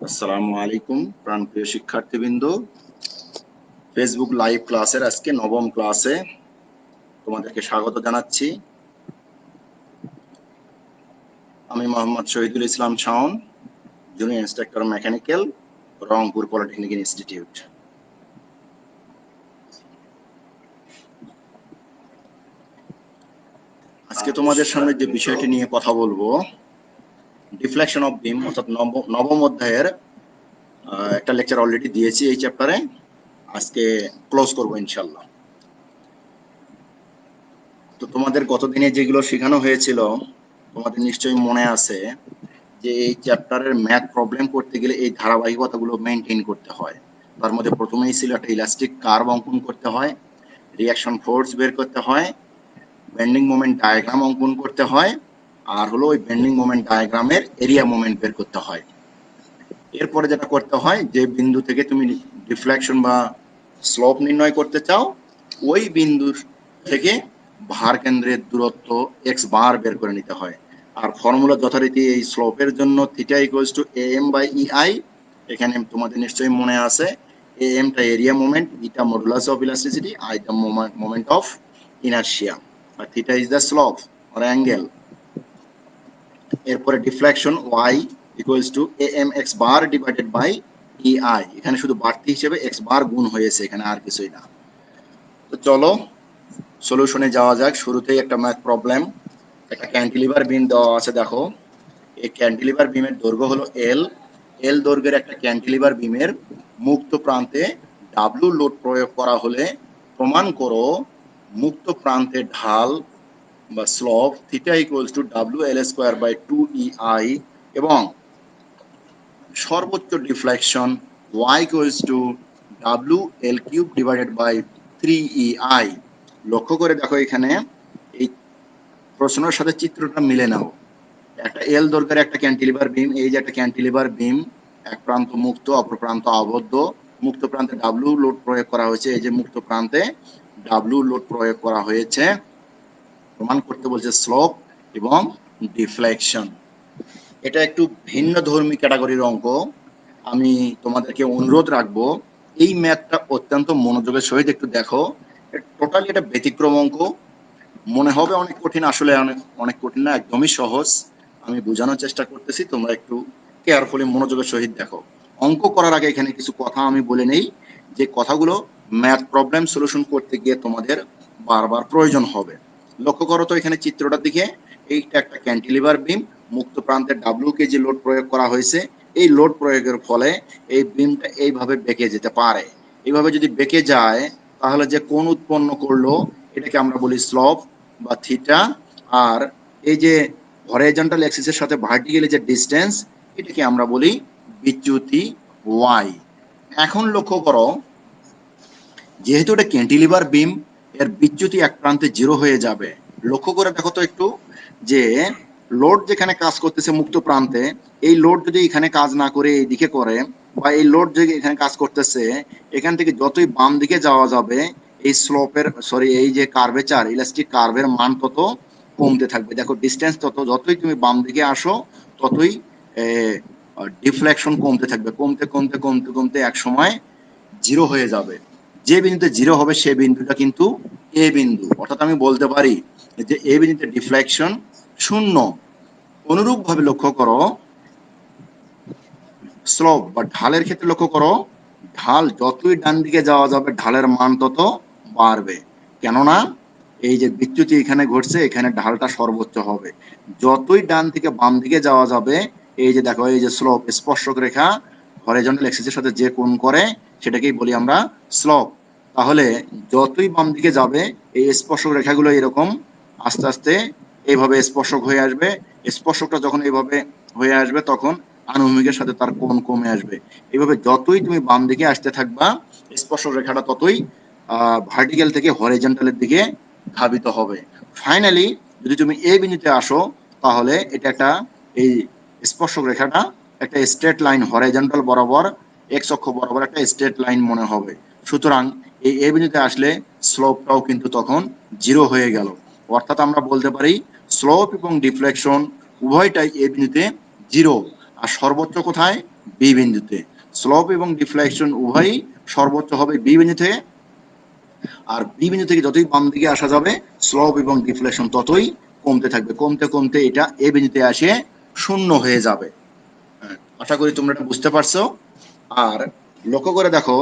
আসসালামু আলাইকুম প্রাণপ্রিয় শিক্ষার্থীবৃন্দ, ফেসবুক লাইভ ক্লাসের আজকে নবম ক্লাসে তোমাদেরকে স্বাগত জানাচ্ছি। আমি Mohammad Shahidul Islam Shaon, junior instructor mechanical, Rangpur polytechnic institute. আজকে তোমাদের সামনে যে বিষয়টি নিয়ে কথা বলবো, ডিফ্লেকশন অফ বিম, অর্থাৎ নবম অধ্যায়ের একটা লেকচার অলরেডি দিয়েছি এই চ্যাপ্টারে। আজকে ক্লোজ করবো ইনশাল্লাহ। তো তোমাদের গতদিনে যেগুলো শেখানো হয়েছিল তোমাদের নিশ্চয়ই মনে আছে যে এই চ্যাপ্টারের ম্যাথ প্রবলেম করতে গেলে এই ধারাবাহিকতাগুলো মেনটেন করতে হয়। তার মধ্যে প্রথমেই ছিল একটা ইলাস্টিক কার্ভ অঙ্কন করতে হয়, রিঅ্যাকশন ফোর্স বের করতে হয়, বেন্ডিং মোমেন্ট ডায়াগ্রাম অঙ্কন করতে হয়, আর হলো ওই বেন্ডিং মোমেন্ট ডায়াগ্রামের এরিয়া মোমেন্ট বের করতে হয়। এরপরে যেটা করতে হয়, যে বিন্দু থেকে তুমি ডিফ্লেকশন বা স্লোপ নির্ণয় করতে চাও ওই বিন্দুর থেকে ভার কেন্দ্রের দূরত্ব এক্স বার বের করে নিতে হয়। আর ফর্মুলা যথারীতি এই স্লোপের জন্য theta equals to am by ei। এখানে তোমাদের নিশ্চয়ই মনে আছে am টা এরিয়া মোমেন্ট, ইটা modulus of elasticity, i the moment of inertia, আর theta is the slope or angle. এরপরে deflection y equals to am x bar divided by ei। এখানে শুধু বাড়তি হিসেবে x বার গুণ হয়েছে, এখানে আর কিছুই না। তো চলো সলিউশনে যাওয়া যাক। শুরুতেই একটা ম্যাথ প্রবলেম। একটা ক্যান্টিলিভার বিম দেওয়া আছে, দেখো এই ক্যান্টিলিভার বিমের দৈর্ঘ্য হলো এল দৈর্ঘ্যের একটা ক্যান্টিলিভার বিমের মুক্ত প্রান্তে ডাব্লিউ লোড প্রয়োগ করা হলে প্রমাণ করো মুক্ত প্রান্তে ঢাল বা slope theta equals to W L square by 2ei এবং সর্বোচ্চ deflection y equals to W L cube divided by 3ei। লক্ষ্য করে দেখো এখানে এই প্রশ্নের সাথে চিত্রটা মিলে নাও। একটা এল দৈর্ঘ্যের একটা ক্যান্টিলিভার বিম, এই যে একটা ক্যান্টিলিভার বিম, এক প্রান্ত মুক্ত অপর প্রান্ত আবদ্ধ। মুক্ত প্রান্তে ডাব্লিউ লোড প্রয়োগ করা হয়েছে, এই যে মুক্ত প্রান্তে ডাব্লিউ লোড প্রয়োগ করা হয়েছে। প্রমাণ করতে বলছে স্লোপ এবং ডিফ্লেকশন। এটা একটু ভিন্ন ধর্মী ক্যাটাগরির অঙ্ক। আমি তোমাদেরকে অনুরোধ রাখবো এই ম্যাথটা অত্যন্ত মনোযোগের সহিত একটু দেখো। টোটালি এটা ব্যতিক্রম অঙ্ক, মনে হবে অনেক কঠিন, আসলে অনেক কঠিন না, একদমই সহজ। আমি বোঝানোর চেষ্টা করতেছি, তোমরা একটু কেয়ারফুলি মনোযোগের সহিত দেখো। অঙ্ক করার আগে এখানে কিছু কথা আমি বলে নেই, যে কথাগুলো ম্যাথ প্রবলেম সলিউশন করতে গিয়ে তোমাদের বারবার প্রয়োজন হবে। লক্ষ্য করো তো এখানে চিত্রটার দিকে, এইটা একটা ক্যান্টিলিভার বিম, মুক্ত প্রান্তে ডাব্লিউ কেজি লোড প্রয়োগ করা হয়েছে। এই লোড প্রয়োগের ফলে এই বিমটা এইভাবে বেঁকে যেতে পারে। এইভাবে যদি বেঁকে যায় তাহলে যে কোণ উৎপন্ন করলো এটাকে আমরা বলি স্লোপ বা থিটা। আর এই যে হরাইজন্টাল অ্যাক্সিসের সাথে ভার্টিক্যালি যে ডিসটেন্স, এটাকে আমরা বলি বিচ্যুতি y। এখন লক্ষ্য করো, যেহেতু এটা ক্যান্টিলিভার বিম, এর বিচ্যুতি এক প্রান্তে 0 হয়ে যাবে। লক্ষ্য করে দেখো তো একটু, যে লোড যেখানে কাজ করতেছে মুক্ত প্রান্তে, এই লোড যদি এখানে কাজ না করে এইদিকে করে, বা এই লোড যদি এখানে কাজ করতেছে, এখান থেকে যতই বাম দিকে যাওয়া যাবে এই স্লোপের এই যে কার্ভেচার, ইলাস্টিক কার্ভের মান তত কমতে থাকবে। দেখো ডিসটেন্স যতই তুমি বাম দিকে আসো ততই ডিফ্লেকশন কমতে থাকবে, কমতে কমতে কমতে কমতে এক সময় 0 হয়ে যাবে। যে বিন্দুতে 0 হবে সেই বিন্দুটা কিন্তু এ বিন্দু, অর্থাৎ আমি বলতে পারি যে এ বিন্দুতে ডিফ্লেকশন 0। অনুরূপ ভাবে লক্ষ্য করো স্লোপ বা ঢালের ক্ষেত্রে, লক্ষ্য করো ঢাল যতই ডান দিকে যাওয়া যাবে ঢালের মান তত বাড়বে, কেননা এই যে বিচ্যুতি এখানে ঘটছে, এখানে ঢালটা সর্বোচ্চ হবে। যতই ডান থেকে বাম দিকে যাওয়া যাবে, এই যে দেখো এই যে স্লোপ, স্পর্শক রেখা হরাইজন্টাল অ্যাক্সিসের সাথে যে কোণ করে সেটাকেই বলি আমরা স্লোপ। তাহলে যতই বাম দিকে যাবে এই স্পর্শক রেখাগুলো এরকম আস্তে আস্তে এইভাবে স্পর্শক হয়ে আসবে। স্পর্শকটা যখন এইভাবে হয়ে আসবে তখন আনুভূমিকের সাথে তার কোণ কমে আসবে। এইভাবে যতই তুমি বাম দিকে আসতে থাকবা স্পর্শক রেখাটা ততই ভার্টিক্যাল থেকে হরাইজন্টালের দিকে ধাবিত হবে। ফাইনালি যদি তুমি এই বিন্দুতে আসো তাহলে এটা একটা, এই স্পর্শক রেখাটা একটা স্ট্রেট লাইন হরাইজন্টাল বরাবর এক্স অক্ষ বরাবর একটা স্ট্রেট লাইন মনে হবে। সুতরাং এই এ বিন্দুতে আসলে স্লোপটাও কিন্তু তখন 0 হয়ে গেল। অর্থাৎ আমরা বলতে পারি স্লোপ এবং ডিফ্লেকশন উভয়টাই এ বিন্দুতে 0। আর সর্বোচ্চ কোথায়? বি বিন্দুতে। স্লোপ এবং ডিফ্লেকশন উভয়ই সর্বোচ্চ হবে বি বিন্দু থেকে, আর বি বিন্দু থেকে যতই বাম দিকে আসা যাবে স্লোপ এবং ডিফ্লেকশন ততই কমতে থাকবে, কমতে কমতে এটা এ বিন্দুতে আসে শূন্য হয়ে যাবে। আশা করি তোমরা এটা বুঝতে পারছো। আর লক্ষ্য করে দেখো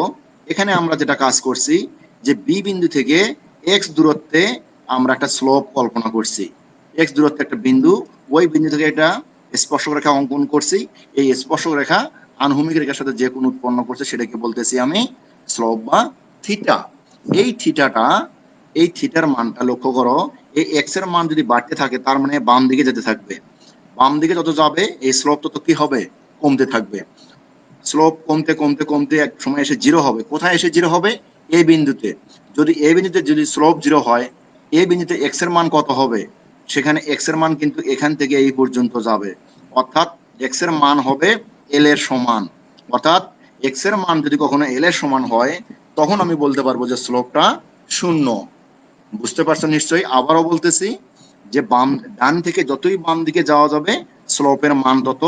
এখানে আমরা যেটা কাজ করছি যে বি বিন্দু থেকে এক্স দূরত্বে আমরা একটা স্লোপ কল্পনা করছি, এক্স দূরত্বে একটা বিন্দু, ওই বিন্দু থেকে একটা স্পর্শক রেখা অঙ্কন করছি। এই স্পর্শক রেখা আনুভূমিক রেখার সাথে যে কোন উৎপন্ন করছে সেটাকে বলতেছি আমি স্লোপ বা থিটা। এই থিটাটা, এই থিটার মানটা লক্ষ্য করো, এই এক্স এর মান যদি বাড়তে থাকে তার মানে বাম দিকে যেতে থাকবে, বাম দিকে যত যাবে এই স্লোপ তত কি হবে, কমতে থাকবে। স্লোপ কমতে কমতে কমতে এক সময় এসে জিরো হবে। কোথায় এসে জিরো হবে, এ বিন্দুতে। যদি এ বিন্দুতে যদি স্লোপ জিরো হয়, এ বিন্দুতে এক্স এর মান কত হবে, সেখানে এক্স এর মান কিন্তু এখান থেকে এই পর্যন্ত যাবে, অর্থাৎ এক্স এর মান হবে এল এর সমান। অর্থাৎ এক্স এর মান যদি কখনো এল এর সমান হয় তখন আমি বলতে পারবো যে স্লোপটা শূন্য। বুঝতে পারছো নিশ্চয়ই। আবারও বলতেছি যে ডান থেকে যতই বাম দিকে যাওয়া যাবে স্লোপের মান তত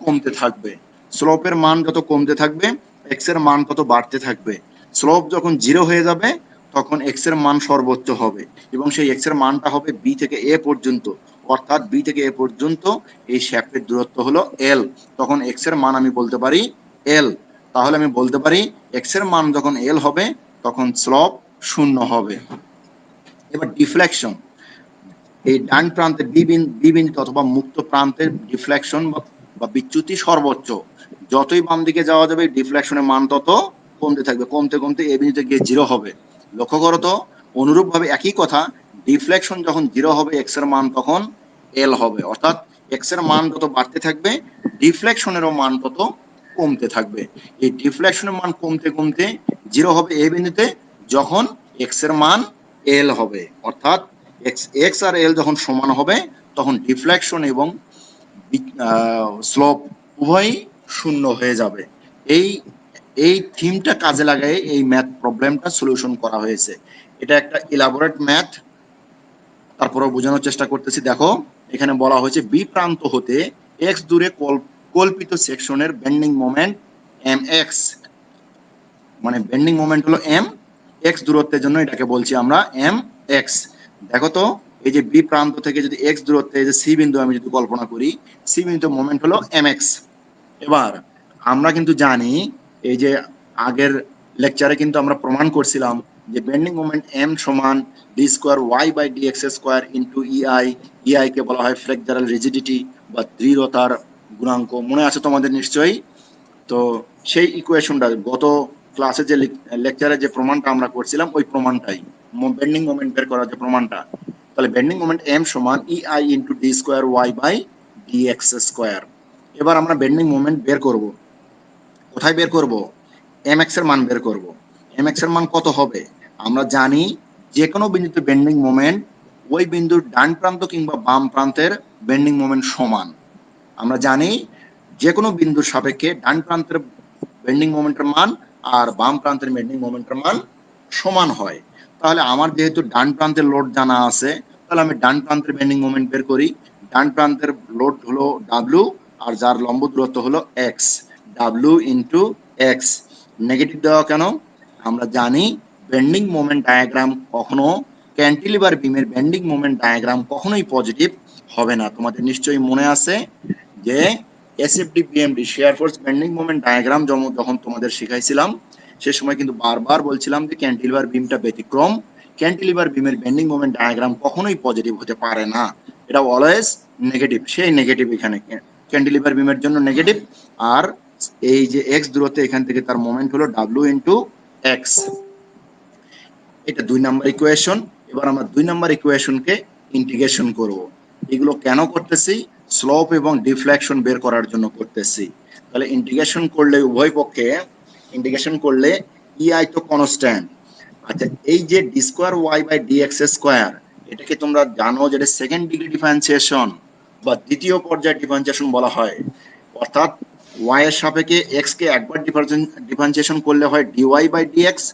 কমতে থাকবে, স্লোপের মান যত কমতে থাকবে এক্স এর মান তত বাড়তে থাকবে। স্লোপ যখন জিরো হয়ে যাবে তখন এক্স এর মান সর্বোচ্চ হবে এবং সেই এক্স এর মানটা হবে বি থেকে এ পর্যন্ত, অর্থাৎ বি থেকে এ পর্যন্ত এই শ্যাফটের দূরত্ব হলো এল। তখন এক্স এর মান আমি বলতে পারি এল। তাহলে আমি বলতে পারি এক্স এর মান যখন এল হবে তখন স্লোপ শূন্য হবে। এবার ডিফ্লেকশন, এই ডান প্রান্তে বি বিন্দু অথবা মুক্ত প্রান্তের ডিফ্লেকশন বা বিচ্যুতি সর্বোচ্চ। যতই বাম দিকে যাওয়া যাবে ডিফ্লেকশনের মান তত কমতে থাকবে, কমতে কমতে এ বিন্দুতে গিয়ে জিরো হবে। লক্ষ্য করো তো অনুরূপ ভাবে একই কথা, ডিফ্লেকশন যখন জিরো হবে এক্স এর মান তখন এল হবে, অর্থাৎ এক্স এর মান যত বাড়তে থাকবে ডিফ্লেকশনেরও মান তত কমতে থাকবে। এই ডিফ্লেকশনের মান কমতে কমতে জিরো হবে এ বিন্দুতে যখন এক্স এর মান এল হবে, অর্থাৎ এক্স আর এল যখন সমান হবে তখন ডিফ্লেকশন এবং স্লোপ উভয়ই শূন্য হয়ে যাবে। এই এই থিমটা কাজে লাগাই এই ম্যাথ প্রবলেমটা সলিউশন করা হয়েছে। এটা একটা ইলাবোরেট ম্যাথ, তারপরে বোঝানোর চেষ্টা করতেছি। দেখো এখানে বলা হয়েছে বি প্রান্ত হতে এক্স দূরে কল্পিত সেকশনের বেন্ডিং মোমেন্ট এম এক্স, মানে বেন্ডিং মোমেন্ট হলো এম, এক্স দূরত্বের জন্য এটাকে বলছি আমরা এম এক্স। দেখো তো এই যে বি প্রান্ত থেকে যদি এক্স দূরত্বে এই যে সি বিন্দু আমি যদি কল্পনা করি, সি বিন্দু মোমেন্ট হলো এম এক্স। এবার আমরা কিন্তু জানি এই যে আগের লেকচারে কিন্তু আমরা প্রমাণ করছিলাম যে বেন্ডিং মোমেন্ট এম সমান D square Y by D X square into EI. EI কে বলা হয় ফ্লেক্সারাল রিজিডিটি বা দৃঢ়তার গুণাঙ্ক, মনে আছে তোমাদের নিশ্চয়ই। তো সেই ইকুয়েশনটা গত ক্লাসে যে লেকচারে যে প্রমাণটা আমরা করছিলাম ওই প্রমাণটাই, বেন্ডিং মোমেন্ট বের করার যে প্রমাণটা। তাহলে বেন্ডিং মোমেন্ট এম সমান EI into D square Y by D X square. এবার আমরা বেন্ডিং মোমেন্ট বের করব। কোথায় বের করব, এম এক্স এর মান বের করব। এম এক্স এর মান কত হবে, আমরা জানি যে কোনো বিন্দুতে বেন্ডিং মোমেন্ট ওই বিন্দুর ডান প্রান্ত কিংবা বাম প্রান্তের বেন্ডিং মোমেন্ট সমান। আমরা জানি যে কোনো বিন্দুর সাপেক্ষে ডান প্রান্তের বেন্ডিং মোমেন্টের মান আর বাম প্রান্তের বেন্ডিং মোমেন্টের মান সমান হয়। তাহলে আমার যেহেতু ডান প্রান্তের লোড জানা আছে তাহলে আমি ডান প্রান্তের বেন্ডিং মোমেন্ট বের করি। ডান প্রান্তের লোড হলো ডাব্লিউ আর যার লম্ব দূরত্ব হলো x, W into x. Negative দেওয়া কেন, আমরা জানি বেন্ডিং মোমেন্ট ডায়াগ্রাম কখনো ক্যান্টিলিভার বিমের বেন্ডিং মোমেন্ট ডায়াগ্রাম কখনোই পজিটিভ হবে না। তোমাদের নিশ্চয়ই মনে আছে যে SFD BMD share force bending moment diagram যখন তোমাদের শিখাইছিলাম সে সময় কিন্তু বারবার বলছিলাম যে ক্যান্টিলিভার বিমটা ব্যতিক্রম, ক্যান্টিলিভার বিমের বেন্ডিং মোমেন্ট ডায়াগ্রাম কখনোই পজিটিভ হতে পারে না, এটা অলওয়েজ নেগেটিভ। সেই নেগেটিভ এখানে ক্যান্টিলিভার বিমের জন্য নেগেটিভ। আর এই যে এক্স দূরত্বে এখান থেকে তার মোমেন্ট হলো ডাব্লিউ ইন্টু এক্স। এটা 2 নাম্বার ইকুয়েশন। এবার আমরা 2 নাম্বার ইকুয়েশনকে ইন্টিগ্রেশন করব। এগুলো কেন করতেছি, স্লোপ এবং ডিফ্লেকশন বের করার জন্য করতেছি। তাহলে ইন্টিগ্রেশন করলে উভয় পক্ষে ইন্টিগ্রেশন করলে ইআই তো কনস্ট্যান্ট। আচ্ছা এই যে D square Y by D X square, এটাকে তোমরা জানো যে সেকেন্ড ডিগ্রি ডিফারেন্সিয়েশন বা দ্বিতীয় পর্যায়ের ডিফারেন্সিয়েশন বলা হয়। অর্থাৎ ওয়াই এর সাপেক্ষে এক্স কে একবার ডিফারেন্সিয়েশন করলে হয় ডিওয়াই বাই ডিএক্স,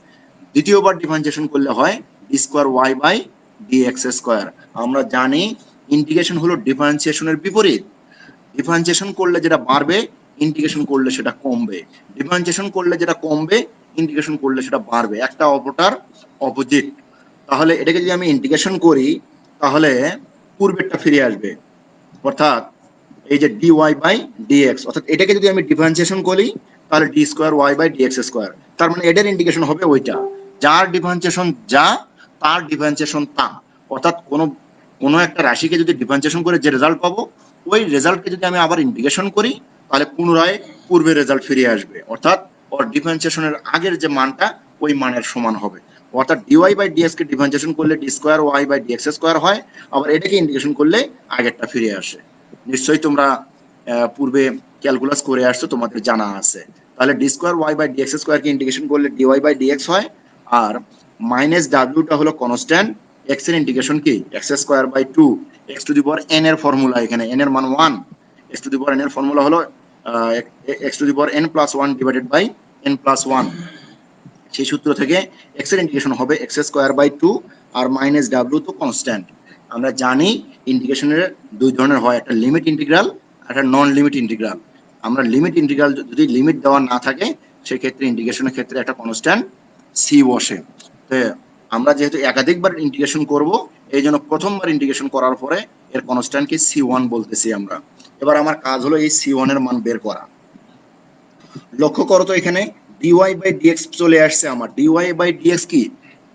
দ্বিতীয়বার ডিফারেন্সিয়েশন করলে হয় D square Y by D X square. আমরা জানি ইন্টিগ্রেশন হলো ডিফারেন্সিয়েশনের বিপরীত। ডিফারেন্সিয়েশন করলে যেটা বাড়বে ইন্টিগ্রেশন করলে সেটা কমবে, ডিফারেন্সিয়েশন করলে যেটা কমবে ইন্টিগ্রেশন করলে সেটা বাড়বে, একটা অপরটার অপোজিট। তাহলে এটাকে যদি আমি ইন্টিগ্রেশন করি তাহলে পূর্বেরটা ফিরে আসবে, অর্থাৎ এই যে dy বাই dx, অর্থাৎ এটাকে যদি আমি ডিফারেন্সিয়েশন করি তাহলে d square y by dx square, তার মানে এটার ইন্টিগ্রেশন হবে ওইটা, যার ডিফারেন্সিয়েশন যা তার ডিফারেন্সিয়েশন তা, অর্থাৎ কোনো একটা রাশিকে যদি ডিফারেন্সিয়েশন করে যে রেজাল্ট পাবো ওই রেজাল্টকে যদি আমি আবার ইন্টিগ্রেশন করি তাহলে পুনরায় পূর্বের রেজাল্ট ফিরে আসবে, অর্থাৎ ওর ডিফারেন্সিয়েশনের আগের যে মানটা ওই মানের সমান হবে। অর্থাৎ dy বাই dx কে ডিফারেন্সিয়েশন করলে d square y by dx square হয়, আবার এটাকে ইন্টিগ্রেশন করলে আগেরটা ফিরে আসে। নিশ্চয়ই তোমরা পূর্বে ক্যালকুলাস করে আসছো, তোমাদের জানা আছে। তাহলে d square y by dx square কে ইন্টিগ্রেশন করলে dy বাই dx হয়, আর মাইনাস wটা হলো কনস্ট্যান্ট, x এর ইন্টিগ্রেশন কি x square by 2, x to the power n এর ফর্মুলা, এখানে n এর মান 1, x to the power n এর ফর্মুলা হলো x to the power n plus 1 divided by n plus 1। সেই সূত্র থেকে x এর ইন্টিগ্রেশন হবে x square by 2 R minus w তো কনস্ট্যান্ট। আমরা জানি ইন্টিগ্রেশনের দুই ধরনের হয়, একটা লিমিট ইন্টিগ্রাল আর একটা নন লিমিট ইন্টিগ্রাল। আমরা লিমিট ইন্টিগ্রাল যদি লিমিট দেওয়া না থাকে সেই ক্ষেত্রে ইন্টিগ্রেশনের ক্ষেত্রে একটা কনস্ট্যান্ট c বসে। তো আমরা যেহেতু একাধিকবার ইন্টিগ্রেশন করব এই জন্য প্রথমবার ইন্টিগ্রেশন করার পরে এর কনস্ট্যান্টকে c1 বলতেছি আমরা। এবার আমার কাজ হলো এই c1 এর মান বের করা। লক্ষ্য করো তো এখানে dy বাই dx চলে আসছে আমার, dy বাই dx কি,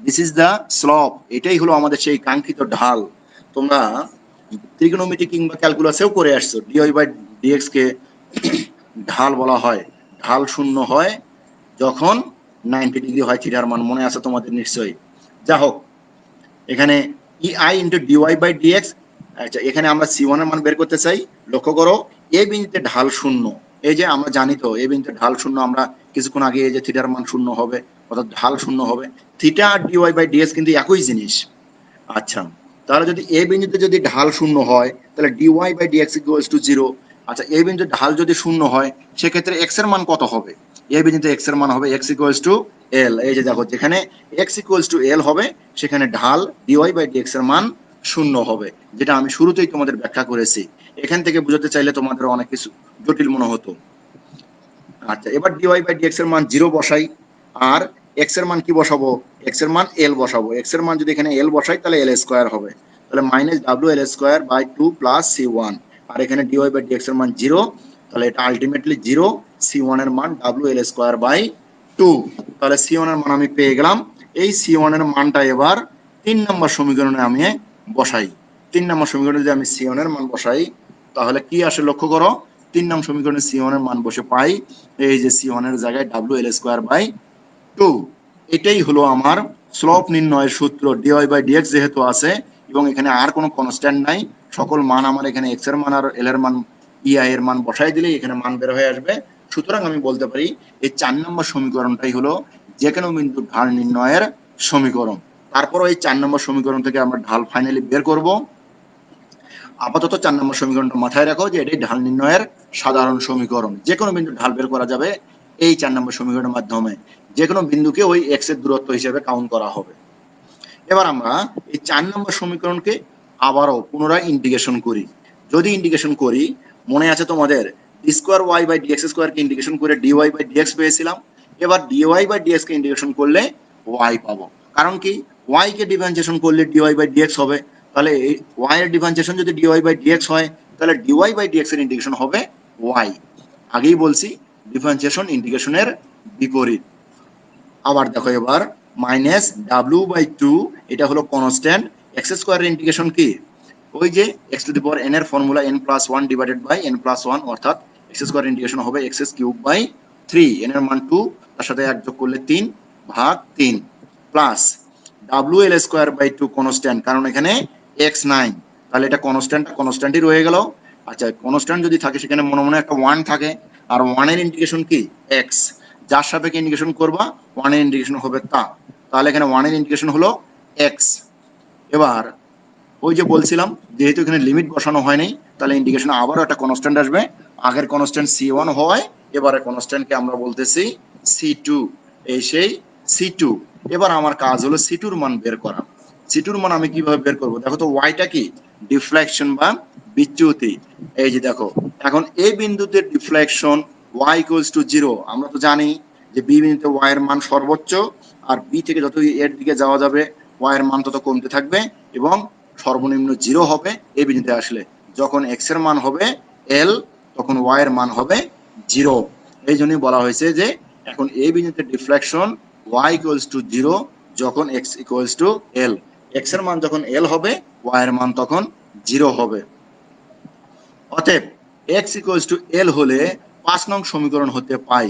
দিস ইজ দা স্লপ, এটাই হলো আমাদের সেই কাঙ্ক্ষিত ঢাল। তোমরা ত্রিগোনোমেট্রি কিংবা ক্যালকুলাসেও করে আসছো, dy বাই dx কে ঢাল বলা হয়, ঢাল শূন্য হয় যখন 90 ডিগ্রি হয় থিটার মান, মনে আছে তোমাদের নিশ্চয়ই। যা হোক, এখানে ei into dy by dx, আচ্ছা এখানে আমরা c1 এর মান বের করতে চাই। লক্ষ্য করো এ বিন্দুতে ঢাল শূন্য, এই যে আমরা জানি তো এ বিন্দুতে ঢাল শূন্য, আমরা কিছুক্ষণ আগে এই যে থিটার মান শূন্য হবে অর্থাৎ ঢাল শূন্য হবে, থিটা আর dy বাই dx কিন্তু একই জিনিস। আচ্ছা, তাহলে যদি এ বিন্দুতে যদি ঢাল শূন্য হয় তাহলে dy by dx equals to 0। আচ্ছা, এই বিন্দুতে ঢাল যদি শূন্য হয় সেক্ষেত্রে x এর মান কত হবে, এই বিন্দুতে x এর মান হবে x ইকুয়ালস টু l। এই যে দেখো যেখানে x ইকুয়ালস টু l হবে সেখানে ঢাল dy বাই dx এর মান শূন্য হবে, যেটা আমি শুরুতেই তোমাদের ব্যাখ্যা করেছি। এখান থেকে বুঝতে চাইলে তোমাদের অনেক কিছু জটিল মনে হতো। আচ্ছা, এবার dy বাই dx এর মান 0 বসাই, আর x এর মান কি বসাবো, x এর মান l বসাবো। x এর মান যদি এখানে l বসাই তাহলে l স্কয়ার হবে, তাহলে minus wl square by 2 plus c1, আর এখানে dy বাই dx এর মান 0, তাহলে এটা আলটিমেটলি 0, c1 এর মান wl স্কয়ার বাই 2। তাহলে c1 এর মান আমি পেয়ে গেলাম। এই c1 এর মানটা এবার 3 নম্বর সমীকরণে আমি বসাই। 3 নম্বর সমীকরণে যদি আমি c1 এর মান বসাই তাহলে কি আসে লক্ষ্য করো, 3 নং সমীকরণে c1 এর মান বসে পাই এই যে c1 এর জায়গায় wl স্কয়ার বাই 2। এটাই হলো আমার স্লোপ নির্ণয়ের সূত্র। dy বাই dx যেহেতু আছে এবং এখানে আর কোনো কনস্ট্যান্ট নাই, সকল মান আমার এখানে x এর মান আর l এর মান ei এর মান বসাই দিলেই এখানে মান বের হয়ে আসবে। সুতরাং আমি বলতে পারি এই 4 নম্বর সমীকরণটাই হলো যে কোনো বিন্দুর ঢাল নির্ণয়ের সমীকরণ। তারপর এই 4 নম্বর সমীকরণ থেকে আমরা ঢাল ফাইনালি বের করব। আপাতত 4 নম্বর সমীকরণটা মাথায় রাখো যে এটাই ঢাল নির্ণয়ের সাধারণ সমীকরণ, যে কোনো বিন্দুর ঢাল বের করা যাবে এই 4 নম্বর সমীকরণের মাধ্যমে, যে কোনো বিন্দুকে ওই x এর দূরত্ব হিসেবে কাউন্ট করা হবে। এবার আমরা এই 4 নম্বর সমীকরণকে আবারও পুনরায় ইন্টিগ্রেশন করি। যদি ইন্টিগ্রেশন করি, মনে আছে তোমাদের d square y by dx square কে ইন্টিগ্রেশন করে dy বাই dx পেয়েছিলাম, এবার dy বাই dx কে ইন্টিগ্রেশন করলে y পাবো। কারণ কি, y কে ডিফারেন্সিয়েশন করলে dy বাই dx হবে, তাহলে এই y এর ডিফারেন্সিয়েশন যদি dy বাই dx হয় তাহলে dy বাই dx এর ইন্টিগ্রেশন হবে y। আগেই বলছি ডিফারেন্সিয়েশন ইন্টিগ্রেশনের বিপরীত। আবার দেখো এবার মাইনাস w বাই 2, এটা হলো কনস্ট্যান্ট, x স্কয়ারের ইন্টিগ্রেশন কি, ওই যে x to the power n এর formula n plus 1 divided by n plus 1, অর্থাৎ x স্কয়ার ইন্টিগ্রেশন হবে x কিউব বাই 3, n এর মান 2, তার সাথে 1 যোগ করলে 3 ভাগ 3 plus wl square by 2 constant, কারণ এখানে x নাই, তাহলে এটা কনস্ট্যান্টই রয়ে গেল। আচ্ছা, কনস্ট্যান্ট যদি থাকে সেখানে মনে মনে একটা 1 থাকে, আর 1 এর ইন্টিগ্রেশন কি x, যার সাপেক্ষে ইন্টিগ্রেশন করবা 1 এর ইন্টিগ্রেশন হবে তা, তাহলে এখানে 1 এর ইন্টিগ্রেশন হলো x। এবার ওই যে বলছিলাম যেহেতু এখানে লিমিট বসানো হয়নি তাহলে ইন্টিগ্রেশনে আবারও একটা কনস্ট্যান্ট আসবে, আগের কনস্ট্যান্ট c1 হওয়ায় এবারে কনস্ট্যান্টকে আমরা বলতেছি c2, এই সেই c2। এবার আমার কাজ হলো c2 এর মান বের করা। c2 এর মান আমি কিভাবে বের করব, দেখো তো ওয়াইটা কি ডিফ্লেকশন বা বিচ্যুতি। এই যে দেখো এখন এই বিন্দুতে ডিফ্লেকশন y ইকুয়ালস টু 0, আমরা তো জানি যে বি বিন্দুতে y এর মান সর্বোচ্চ, আর বি থেকে যত এর দিকে যাওয়া যাবে y এর মান তত কমতে থাকবে এবং সর্বনিম্ন 0 হবে এই বিন্দুতে আসলে। যখন x এর মান হবে l তখন y এর মান হবে 0। এই জন্যই বলা হয়েছে যে এখন এই বিন্দুতে ডিফ্লেকশন y ইকুয়ালস টু 0 যখন x equals to l। x এর মান যখন l হবে y এর মান তখন 0 হবে। অতএব x ইকুয়ালস টু l হলে 5 নং সমীকরণ হতে পাই।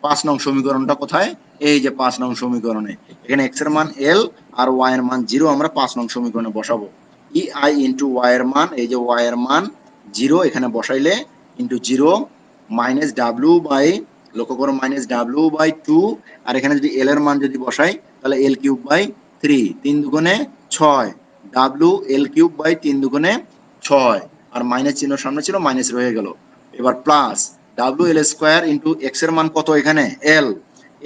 5 নং সমীকরণটা কোথায়? এই যে 5 নং সমীকরণে। এখানে x এর মান l আর y এর মান 0 আমরা 5 নং সমীকরণে বসাবো। ei ইনটু y এর মান, এই যে y এর মান 0 এখানে বসাইলে ইনটু 0 মাইনাস w বাই, লক্ষ্য করো মাইনাস w বাই 2, আর এখানে যদি l এর মান যদি বসাই তাহলে l কিউব বাই 3, 3 দুগুণে 6, w l কিউব বাই 3 দুগুণে 6, আর মাইনাস চিহ্ন সামনে ছিল মাইনাস রয়ে গেল। এবার plus W L square into x এর মান কত এখানে এল,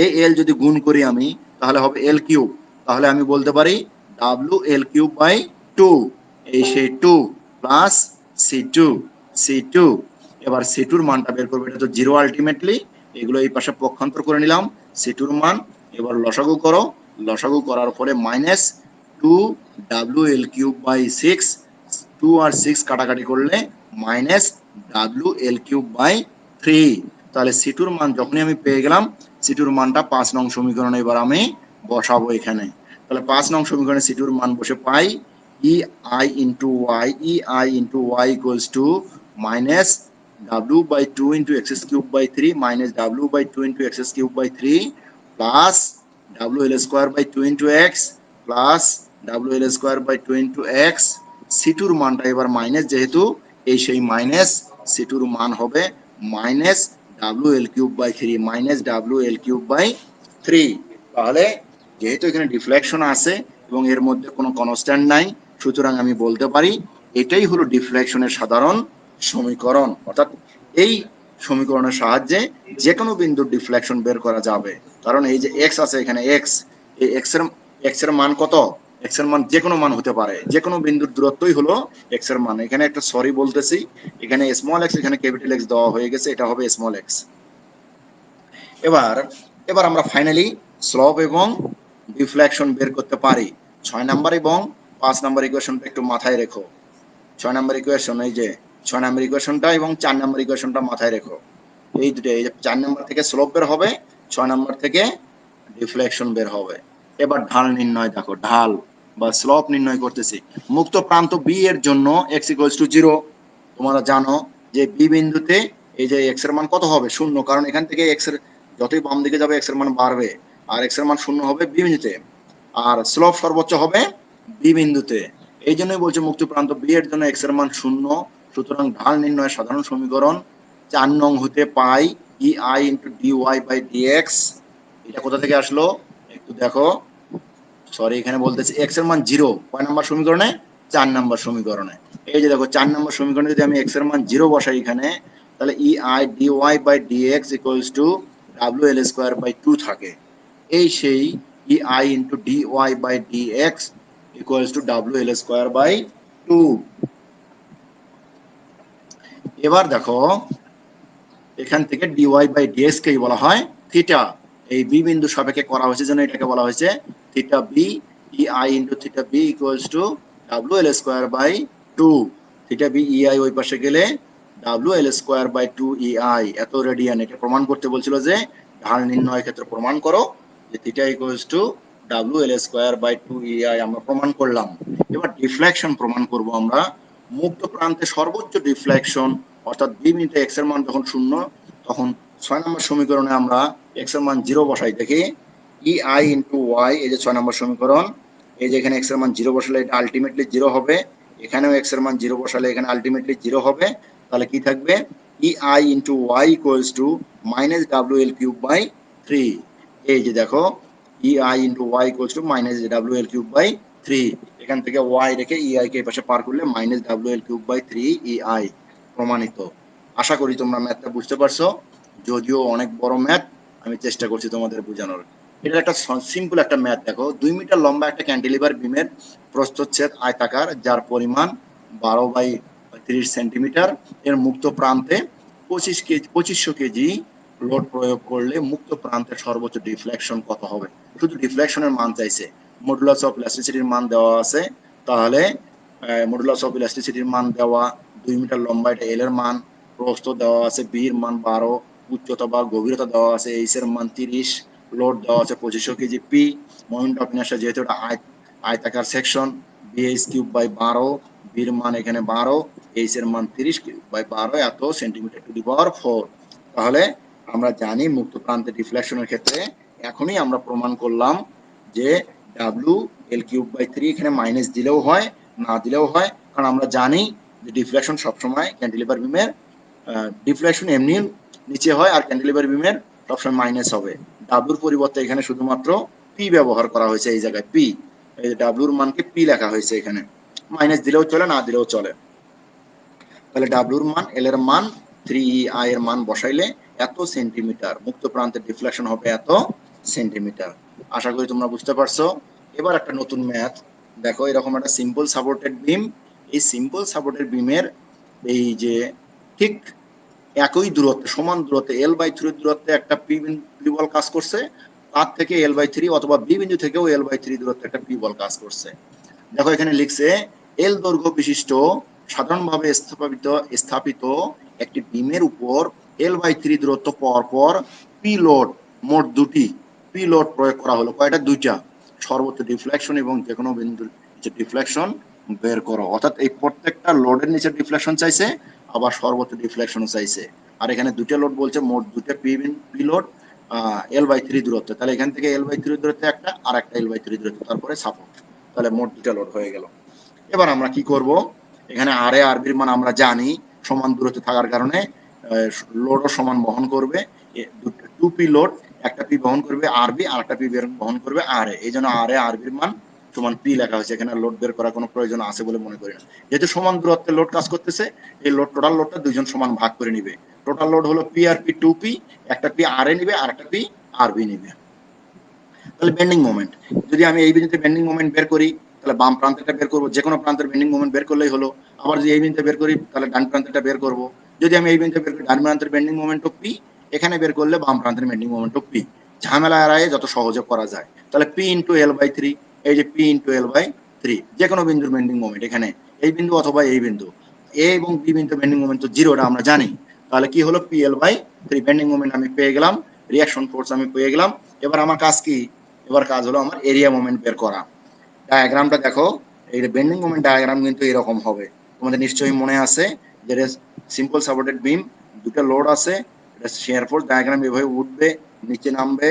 এই এল যদি গুণ করি আমি তাহলে হবে এল কিউব, তাহলে আমি বলতে পারি ডাব্লিউ এল কিউব বাই 2, এই সেই 2 প্লাস C2। এবার C2 মানটা বের করবো, এটা তো 0 আলটিমেটলি, এগুলো এই পাশে পক্ষান্তর করে নিলাম C2 মান। এবার লসাগু করো, লসাগু করার পরে minus 2 W L cube by 6, 2 আর 6 কাটাকাটি করলে minus W L cube by 3। তাহলে সিটুর মান যখনই আমি পেয়ে গেলাম, সিটুর মানটা 5 নং সমীকরণে এবার আমি বসাবো এখানে। তাহলে 5 নং সমীকরণে সিটুর মান বসে পাই E I into Y equals to minus W by 2 into X cube by 3 minus W by 2 into X cube by 3 plus W L square by 2 into X plus W L square by 2 into X. সিটুর মানটা এবার minus, যেহেতু এই সেই minus, সিটুর মান হবে minus W L cube by 3, minus W L cube by 3। তাহলে যেহেতু এখানে ডিফ্লেকশন আছে এবং এর মধ্যে কোনো কনস্ট্যান্ট নাই, সুতরাং আমি বলতে পারি এটাই হলো ডিফ্লেকশনের সাধারণ সমীকরণ। অর্থাৎ এই সমীকরণের সাহায্যে যে কোনো বিন্দুর ডিফ্লেকশন বের করা যাবে, কারণ এই যে এক্স আছে এখানে এক্স, এই এক্স এর মান কত, এক্স এর মান যে কোনো মান হতে পারে, যে কোনো বিন্দুর দূরত্বই হলো এক্স এর মান। এখানে একটা সরি বলতেছি, এখানে স্মল এক্স এখানে ক্যাপিটাল এক্স দেওয়া হয়ে গেছে, এটা হবে স্মল এক্স। এবার আমরা ফাইনালি স্লোপ এবং ডিফ্লেকশন বের করতে পারি। 6 নাম্বার এবং 5 নাম্বার ইকুয়েশনটা একটু মাথায় রেখো। 6 নাম্বার ইকুয়েশন, এই যে 6 নাম্বার ইকুয়েশনটা এবং 4 নাম্বার ইকুয়েশনটা মাথায় রেখো। এই দুটো, এই যে 4 নাম্বার থেকে স্লোপ বের হবে, 6 নাম্বার থেকে ডিফ্লেকশন বের হবে। এবার ঢাল নির্ণয়, দেখো ঢাল বা স্লোপ নির্ণয় করতেছি। মুক্ত প্রান্ত বি এর জন্য x ইকুয়ালস টু 0, তোমরা জানো যে বি বিন্দুতে এই যে x এর মান কত হবে 0, কারণ এখান থেকে x এর যতই বাম দিকে যাবে x এর মান বাড়বে, আর x এর মান 0 হবে বি বিন্দুতে, আর স্লোপ সর্বোচ্চ হবে বি বিন্দুতে। এই জন্যই বলছে মুক্ত প্রান্ত বি এর জন্য x এর মান 0। সুতরাং ঢাল নির্ণয়ের সাধারণ সমীকরণ 4 নং হতে পাই E I into D Y by D X. এটা কোথা থেকে আসলো একটু দেখো, সরি এখানে বলতেছি x এর মান 0 কয় নাম্বার সমীকরণে, 4 নাম্বার সমীকরণে। এই যে দেখো 4 নাম্বার সমীকরণে যদি আমি x এর মান 0 বসাই এখানে, তাহলে E I D Y by D X equals to W L square by 2 থাকে। এই সেই E I into D Y by D X equals to W L square by 2। এবার দেখো এখান থেকে D Y by D X কেই বলা হয় থিটা। এই বি বিন্দু সাপেক্ষে করা হয়েছে জন্য এটাকে বলা হয়েছে theta B. E I into theta B equals to W L square by 2। Theta B E I ওই পাশে গেলে W L square by 2 E I, এত রেডিয়ান। এটা প্রমাণ করতে বলছিল যে ঢাল নির্ণয়ের ক্ষেত্রে প্রমাণ করো যে theta equals to W L square by 2 E I, আমরা প্রমাণ করলাম। এবার ডিফ্লেকশন প্রমাণ করব আমরা। মুক্ত প্রান্তে সর্বোচ্চ ডিফ্লেকশন, অর্থাৎ বি বিন্দুতে এক্স এর মান যখন 0, তখন 6 নম্বর সমীকরণে আমরা এক্স এর মান 0 বসাই, দেখি ই আই ইন্টু ওয়াই, এই যে 6 নম্বর সমীকরণ, এই যে এখানে এক্স এর মান 0 বসালে এটা আলটিমেটলি 0 হবে, এখানেও এক্স এর মান 0 বসালে এখানে আলটিমেটলি 0 হবে। তাহলে কি থাকবে E I into Y equals to minus W L cube by 3। এই যে দেখো E I into Y equals to minus W L cube by 3, এখান থেকে ওয়াই রেখে ই আই কে এই পাশে পার করলে minus W L cube by 3 E I. প্রমাণিত। আশা করি তোমরা ম্যাথটা বুঝতে পারছো, যদিও অনেক বড় ম্যাথ, আমি চেষ্টা করছি তোমাদের বোঝানোর। এটা একটা সিম্পল একটা ম্যাথ। দেখো 2 মিটার লম্বা একটা ক্যান্টিলিভার বিমের প্রস্থচ্ছেদ আয়তাকার, যার পরিমাণ 12 বাই 30 সেন্টিমিটার। এর মুক্ত প্রান্তে 2500 কেজি লোড প্রয়োগ করলে মুক্ত প্রান্তের সর্বোচ্চ ডিফ্লেকশন কত হবে? শুধু ডিফ্লেকশনের মান চাইছে। মডুলাস অফ ইলাস্টিসিটির মান দেওয়া আছে, তাহলে মডুলাস অফ ইলাস্টিসিটির মান দেওয়া, 2 মিটার লম্বা এটা এল এর মান, প্রস্থ দেওয়া আছে বি এর মান 12, উচ্চতা বা গভীরতা দেওয়া আছে এইচ এর মান 30, লোড দেওয়া আছে 2500 KG P, moment of inertia যেহেতু এটা আয়তাকার section, BH cube by 12, B এর মান এখানে 12, এইচ এর মান 30 কিউব বাই 12 এত সেন্টিমিটার টু দি পাওয়ার 4। তাহলে আমরা জানি মুক্ত প্রান্তে ডিফ্লেকশনের ক্ষেত্রে এখনই আমরা প্রমাণ করলাম যে ডাব্লিউ এল কিউব বাই 3 এখানে মাইনাস দিলেও হয়, না দিলেও হয়, কারণ আমরা জানি যে ডিফ্লেকশন সবসময় ক্যান্টিলিভার বিমের ডিফ্লেকশন এমনি নিচে হয় আর ক্যান্টিলিভার বিমের সবসময় মাইনাস হবে। ডাব্লুর পরিবর্তে এখানে শুধুমাত্র পি ব্যবহার করা হয়েছে, এই জায়গায় পি, এই ডাব্লুর মানকে পি লেখা হয়েছে এখানে, মাইনাস দিলেও চলে না দিলেও চলে। তাহলে ডাব্লুর মান এল এর মান 3EI এর মান বসাইলে এত সেন্টিমিটার, মুক্ত প্রান্তের ডিফ্লেকশন হবে এত সেন্টিমিটার। আশা করি তোমরা বুঝতে পারছো। এবার একটা নতুন ম্যাথ দেখো, এরকম একটা সিম্পল সাপোর্টেড বিম, এই সিম্পল সাপোর্টেড বিমের এই যে ঠিক একই দূরত্বে, সমান দূরত্বে L/3 দূরত্বে একটা পি বল কাজ করছে, তার থেকে L/3 অথবা বি বিন্দু থেকেও L/3 দূরত্বে একটা পি বল কাজ করছে। দেখো এখানে লিখছে এল দৈর্ঘ্য বিশিষ্ট সাধারণভাবে স্থাপিত একটি বিমের উপর L/3 দূরত্ব পর পর পি লোড, মোট দুটি পি লোড প্রয়োগ করা হলো। কয়টা? দুইটা। সর্বোচ্চ ডিফ্লেকশন এবং যে কোনো বিন্দুর ডিফ্লেকশন বের করো। অর্থাৎ এই প্রত্যেকটা লোডের নিচে ডিফ্লেকশন চাইছে, আবার সর্বোচ্চ ডিফ্লেকশন চাইছে। আর এখানে দুটো লোড বলছে, মোট দুটো পি লোড L/3 দূরত্ব। তাহলে এখান থেকে L/3 দূরত্বে একটা, আর একটা L/3 দূরত্ব, তারপরে সাপোর্ট। তাহলে মোট দুটো লোড হয়ে গেল। এবার আমরা কি করব, এখানে আর এ আর বির মান আমরা জানি, সমান দূরত্বে থাকার কারণে লোডও সমান বহন করবে। টু পি লোড, একটা পি বহন করবে আর বি, আর একটা পি বহন করবে আর এ, এই জন্য আর এ আর বির মান সমান পি লেখা হয়েছে। এখানে লোড বের করার কোনো প্রয়োজন আছে বলে মনে করি না। যেহেতু সমান দূরত্বে লোড কাজ করতেছে, এই লোড টোটাল লোডটা দুইজন সমান ভাগ করে নিবে। টোটাল লোড হলো P R P, two P, একটা পি আর এ নিবে আর একটা পি আর বি নিবে। তাহলে বেন্ডিং মোমেন্ট, যদি আমি এই বিন্দুতে বেন্ডিং মোমেন্ট বের করি, তাহলে বাম প্রান্তেরটা বের করব, যে কোনো প্রান্তের বেন্ডিং মোমেন্ট বের করলেই হলো। আবার যদি এই বিন্দুতে বের করি, তাহলে ডান প্রান্তেরটা বের করব। যদি আমি এই বিন্দুতে বের করি, ডান প্রান্তের বেন্ডিং মোমেন্ট অফ পি, এখানে বের করলে বাম প্রান্তের বেন্ডিং মোমেন্ট অফ পি, ঝামেলা এড়ায়ে যত সহজে করা যায়। তাহলে পি ইন্টু L/3, এই যে পি ইন্টু L/3, যে কোনো বিন্দুর বেন্ডিং মোমেন্ট, এখানে এই বিন্দু অথবা এই বিন্দু, এ এবং বি বিন্দু বেন্ডিং মোমেন্ট তো জিরোটা আমরা জানি। তাহলে কি হলো, পি L/3 বেন্ডিং মোমেন্ট আমি পেয়ে গেলাম, রিয়াকশন ফোর্স আমি পেয়ে গেলাম। এবার আমার কাজ কি? এবার কাজ হলো আমার এরিয়া মোমেন্ট বের করা। ডায়াগ্রামটা দেখো, এই বেন্ডিং মোমেন্ট ডায়াগ্রাম কিন্তু এরকম হবে। তোমাদের নিশ্চয়ই মনে আছে যে সিম্পল সাপোর্টেড বিম, দুটো লোড আছে, এটা শিয়ার ফোর্স ডায়াগ্রাম এভাবে উঠবে, নিচে নামবে,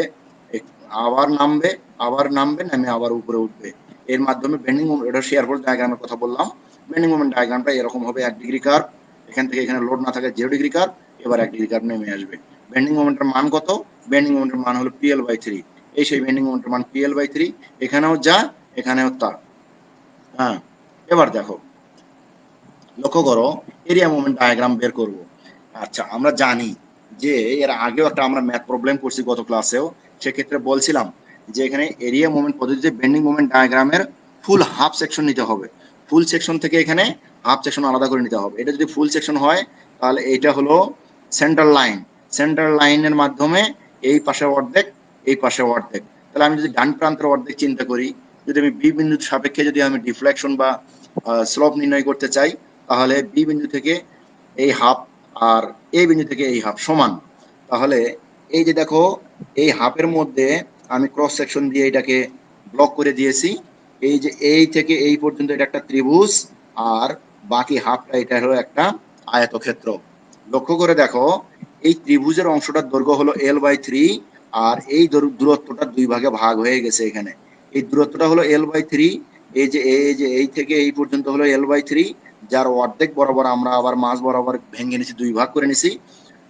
আবার নামবে, আবার নামবে, নামে আবার উপরে উঠবে। এর মাধ্যমে বেন্ডিং মোমেন্ট, এটা শিয়ার ফোর্স ডায়াগ্রামের কথা বললাম। বেন্ডিং মোমেন্ট ডায়াগ্রামটা এরকম হবে, 1 ডিগ্রি কার্ভ, এখান থেকে এখানে লোড না থাকে 0 ডিগ্রি কার্ভ, এবার 1 ডিগ্রি কার্ভ নেমে আসবে। বেন্ডিং মোমেন্টের মান কত? বেন্ডিং মোমেন্টের মান হলো PL/3, এই সেই বেন্ডিং মোমেন্টের মান PL/3, এখানেও যা এখানেও তা। হ্যাঁ, এবার দেখো, লক্ষ্য করো, এরিয়া মোমেন্ট ডায়াগ্রাম বের করব। আচ্ছা, আমরা জানি যে এর আগেও একটা আমরা ম্যাথ প্রবলেম করছি গত ক্লাসেও, সেক্ষেত্রে বলছিলাম যে এখানে এরিয়া মোমেন্ট পদ্ধতিতে বেন্ডিং মোমেন্ট ডায়াগ্রামের ফুল হাফ সেকশন নিতে হবে। ফুল সেকশন থেকে এখানে হাফ সেকশন আলাদা করে নিতে হবে। এটা যদি ফুল সেকশন হয়, তাহলে এইটা হলো সেন্টার লাইন, সেন্টার লাইনের মাধ্যমে এই পাশে অর্ধেক, এই পাশে অর্ধেক। তাহলে আমি যদি ডান প্রান্তের অর্ধেক চিন্তা করি, যদি আমি বি বিন্দুর সাপেক্ষে যদি আমি ডিফ্লেকশন বা স্লোপ নির্ণয় করতে চাই, তাহলে বি বিন্দু থেকে এই হাফ আর এই বিন্দু থেকে এই হাফ সমান। তাহলে এই যে দেখো, এই হাফের মধ্যে আমি ক্রস সেকশন দিয়ে এটাকে ব্লক করে দিয়েছি। এই যে এই থেকে এই পর্যন্ত এটা একটা ত্রিভুজ, আর বাকি হাফটা এটা হলো একটা আয়তক্ষেত্র। লক্ষ্য করে দেখো, এই ত্রিভুজের অংশটার দৈর্ঘ্য হলো L/3, আর এই দূরত্বটা দুই ভাগে ভাগ হয়ে গেছে। এখানে এই দূরত্বটা হলো L/3, এই যে এই থেকে এই পর্যন্ত হলো L/3, যার অর্ধেক বরাবর আমরা আবার মাঝ বরাবর ভেঙে নিছি, দুই ভাগ করে নিছি,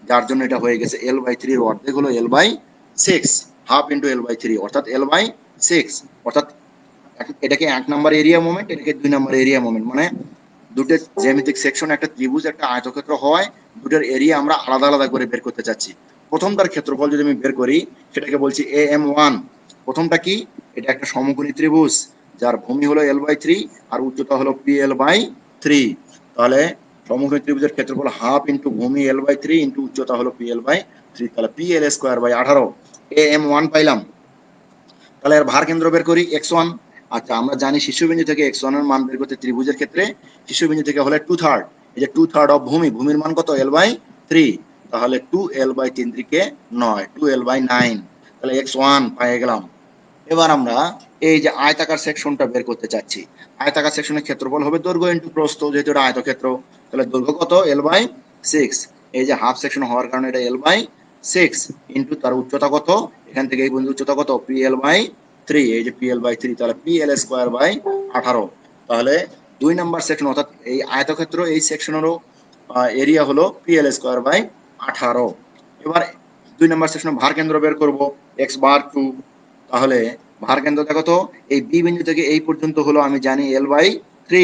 যার জন্য এটা হয়ে গেছে L/3 এর অর্ধেক হলো L/6, হাফ ইন্টু L/3 অর্থাৎ L/6। অর্থাৎ এটাকে 1 নাম্বার এরিয়া মোমেন্ট, এটাকে 2 নাম্বার এরিয়া মোমেন্ট, মানে দুটো জ্যামিতিক সেকশন, একটা ত্রিভুজ একটা আয়তক্ষেত্র হয়, দুটোর এরিয়া আমরা আলাদা আলাদা করে বের করতে চাচ্ছি। প্রথমটার ক্ষেত্রফল যদি আমি বের করি, সেটাকে বলছি AM1। প্রথমটা কি? এটা একটা সমকোণী ত্রিভুজ, যার ভূমি হলো L/3 আর উচ্চতা হলো PL/3। তাহলে সমভুজ ত্রিভুজের ক্ষেত্রফল হাফ ইন্টু ভূমি L/3 ইন্টু উচ্চতা হলো PL/3, তাহলে PL²/18 AM1 পাইলাম। তাহলে এর ভার কেন্দ্র বের করি x1। আচ্ছা, আমরা জানি শীর্ষবিন্দু থেকে x1 এর মান বের করতে ত্রিভুজের ক্ষেত্রে শীর্ষবিন্দু থেকে হলে 2/3, এই যে 2/3 অফ ভূমির মান কত L/3, তাহলে 2L/3 কে 9, 2L/9, তাহলে x1 পেয়ে গেলাম। এবার আমরা এই যে আয়তাকার সেকশনটা বের করতে চাচ্ছি। আয়তাকার সেকশনের ক্ষেত্রফল হবে দৈর্ঘ্য ইন্টু প্রস্থ, যেহেতু এটা আয়তক্ষেত্র, তাহলে দৈর্ঘ্য কত L/6, এই যে হাফ সেকশন হওয়ার কারণে এটা L/6 ইন্টু তার উচ্চতা কত, এখান থেকে এই পর্যন্ত উচ্চতা কত PL/3, এই যে PL/3, তাহলে PL²/18। তাহলে 2 নাম্বার সেকশন অর্থাৎ এই আয়তক্ষেত্র এই সেকশনেরও এরিয়া হলো PL²/18। এবার 2 নাম্বার সেকশনে ভার কেন্দ্র বের করব x⁻²। তাহলে ভার কেন্দ্র দেখো তো, এই বি বিন্দু থেকে এই পর্যন্ত হলো আমি জানি L/3,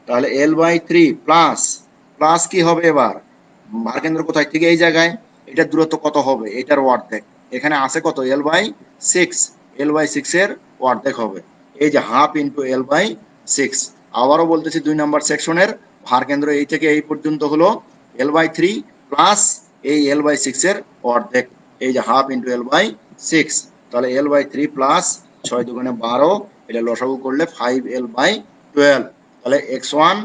তাহলে L/3 প্লাস কি হবে এবার ভার কেন্দ্র কোথায় থেকে এই জায়গায়, এটার দূরত্ব কত হবে, এটার অর্ধেক, এখানে আছে কত L/6, L/6 এর অর্ধেক হবে, এই যে হাফ ইন্টু L/6। আবারও বলতেছি 2 নাম্বার সেকশনের ভার কেন্দ্র এই থেকে এই পর্যন্ত হলো L/3 প্লাস এই L/6 এর অর্ধেক, এই যে হাফ ইন্টু L/6, তাহলে L/3 প্লাস 6 দুগুণে 12, এটা লসাগু করলে 5L/12, তাহলে x1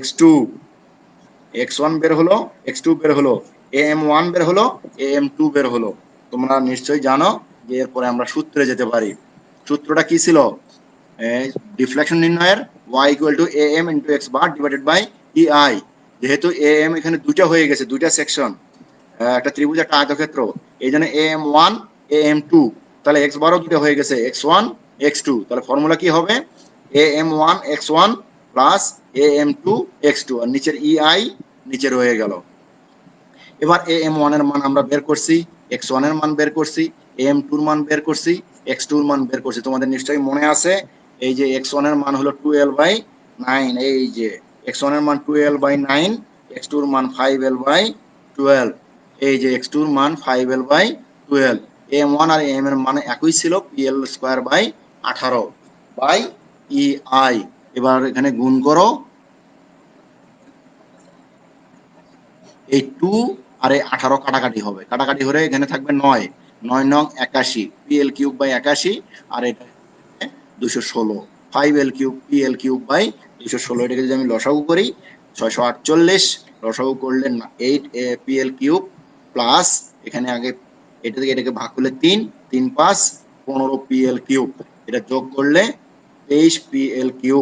x2 বের হলো, x2 বের হলো, AM1 বের হলো, AM2 বের হলো। তোমরা নিশ্চয়ই জানো যে এরপরে আমরা সূত্রে যেতে পারি। সূত্রটা কি ছিল, ডিফ্লেকশন নির্ণয়ের y AM × x bar divided by EI। যেহেতু AM এখানে দুইটা হয়ে গেছে, দুইটা সেকশন, একটা ত্রিভুজ একটা আয়তক্ষেত্র, এই জন্য AM1 AM2, তাহলে x বারও দুটো হয়ে গেছে, x1 x2, তাহলে ফর্মুলা কি হবে AM1 x1 plus AM2 x2, আর নিচের EI নিচে রয়ে গেল। এবার AM1 এর মান আমরা বের করছি, x1 এর মান বের করছি, AM2 এর মান বের করছি, x2 এর মান বের করছি। তোমাদের নিশ্চয়ই মনে আছে, এই যে x1 এর মান হলো 2L/9, এই যে x1 এর মান 2L/9, x2 এর মান 5L/12, এই যে x2 এর মান 5L/12। AM1 আর AM এর মান একই ছিল, PL²/18 বাই EI। এবার এখানে গুণ করো, এই 2 আর এই 18 কাটাকাটি হবে, কাটাকাটি হলে এখানে থাকবে 9, 9 নং 81, PL³/81, আর এটা 216, 5L³ PL³/216, এটাকে যদি আমি লসাগু করি 648, লসাগু করলে 8 PL³ প্লাস এখানে আগে এটা থেকে এটাকে ভাগ করলে 3, 3 5 15 PL³, এটা যোগ করলে 23 PL³,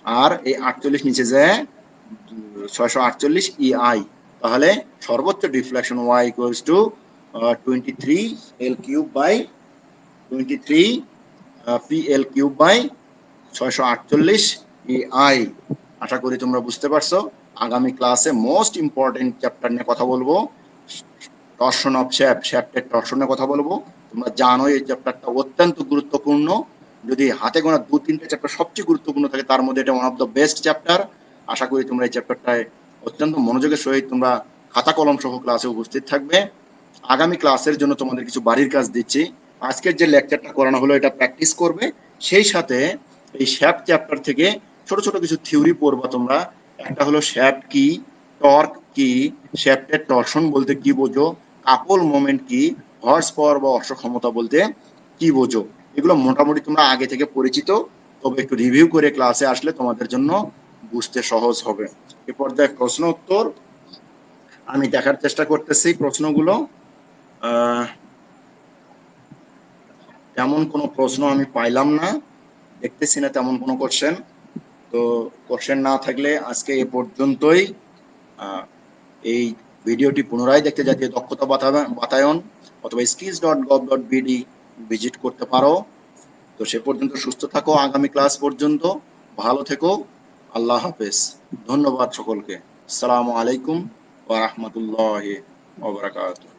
আর এই 48 নিচে যায় 648 EI। তাহলে সর্বোচ্চ ডিফ্লেকশন y = 23 PL³/648 EI। আশা করি তোমরা বুঝতে পারছো। আগামী ক্লাসে মোস্ট ইম্পর্টেন্ট চ্যাপ্টার নিয়ে কথা বলবো, টরশন অফ শ্যাফটের টরশনের কথা বলবো। তোমরা জানো এই চ্যাপ্টারটা অত্যন্ত গুরুত্বপূর্ণ, যদি হাতে গোনা 2-3টে চ্যাপ্টার সবচেয়ে গুরুত্বপূর্ণ থাকে তার মধ্যে এটা one of the best chapter. আশা করি তোমরা এই চ্যাপ্টারটায় অত্যন্ত মনোযোগের সহিত তোমরা খাতা কলম সহ ক্লাসে উপস্থিত থাকবে। আগামী ক্লাসের জন্য তোমাদের কিছু বাড়ির কাজ দিচ্ছি। আজকের যে লেকচারটা করানো হলো এটা প্র্যাকটিস করবে, সেই সাথে এই শ্যাফট চ্যাপ্টার থেকে ছোট ছোট কিছু থিওরি পড়বা তোমরা। একটা হলো শ্যাফট কি, টর্ক কি, শ্যাফটের টরশন বলতে কি বোঝো, কাপল মোমেন্ট কি, হর্স পাওয়ার বা অশ্ব ক্ষমতা বলতে কি বোঝো, এগুলো মোটামুটি তোমরা আগে থেকে পরিচিত, তবে একটু রিভিউ করে ক্লাসে আসলে তোমাদের জন্য বুঝতে সহজ হবে। এ পর্যায়ে প্রশ্ন উত্তর আমি দেখার চেষ্টা করতেছি। প্রশ্নগুলো তেমন কোনো প্রশ্ন আমি পাইলাম না, দেখতেছি না তেমন কোনো কোশ্চেন। তো কোশ্চেন না থাকলে আজকে এ পর্যন্তই। এই ভিডিওটি পুনরায় দেখতে জাতীয় দক্ষতা বাতায়ন অথবা skills.gov.bd ভিজিট করতে পারো। তো সে পর্যন্ত সুস্থ থাকো, আগামী ক্লাস পর্যন্ত ভালো থেকো। আল্লাহ হাফেজ। ধন্যবাদ সকলকে। আসসালামু আলাইকুম ওয়া রাহমাতুল্লাহি ওয়া বারাকাতুহু।